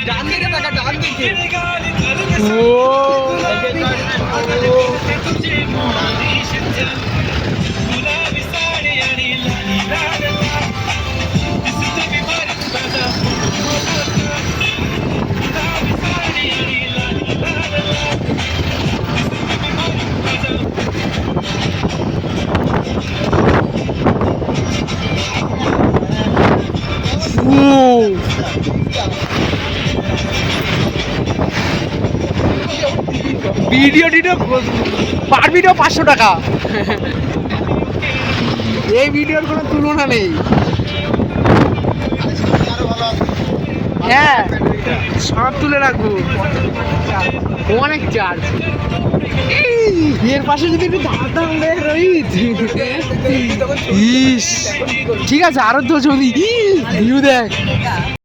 ডান দিকে টাকা, ডান দিকে। ভিডিও টিডিও পার ভিডিও 500 টাকা। এই ভিডিওর কোনো তুলনা নেই। হ্যাঁ সব তুলে রাখবো, অনেক চার্জ। এর পাশে যদি একটু দাঁড়াতাম রে রোহিত। ইস ঠিক আছে, আরো তো ছবি ভিউ দেখ।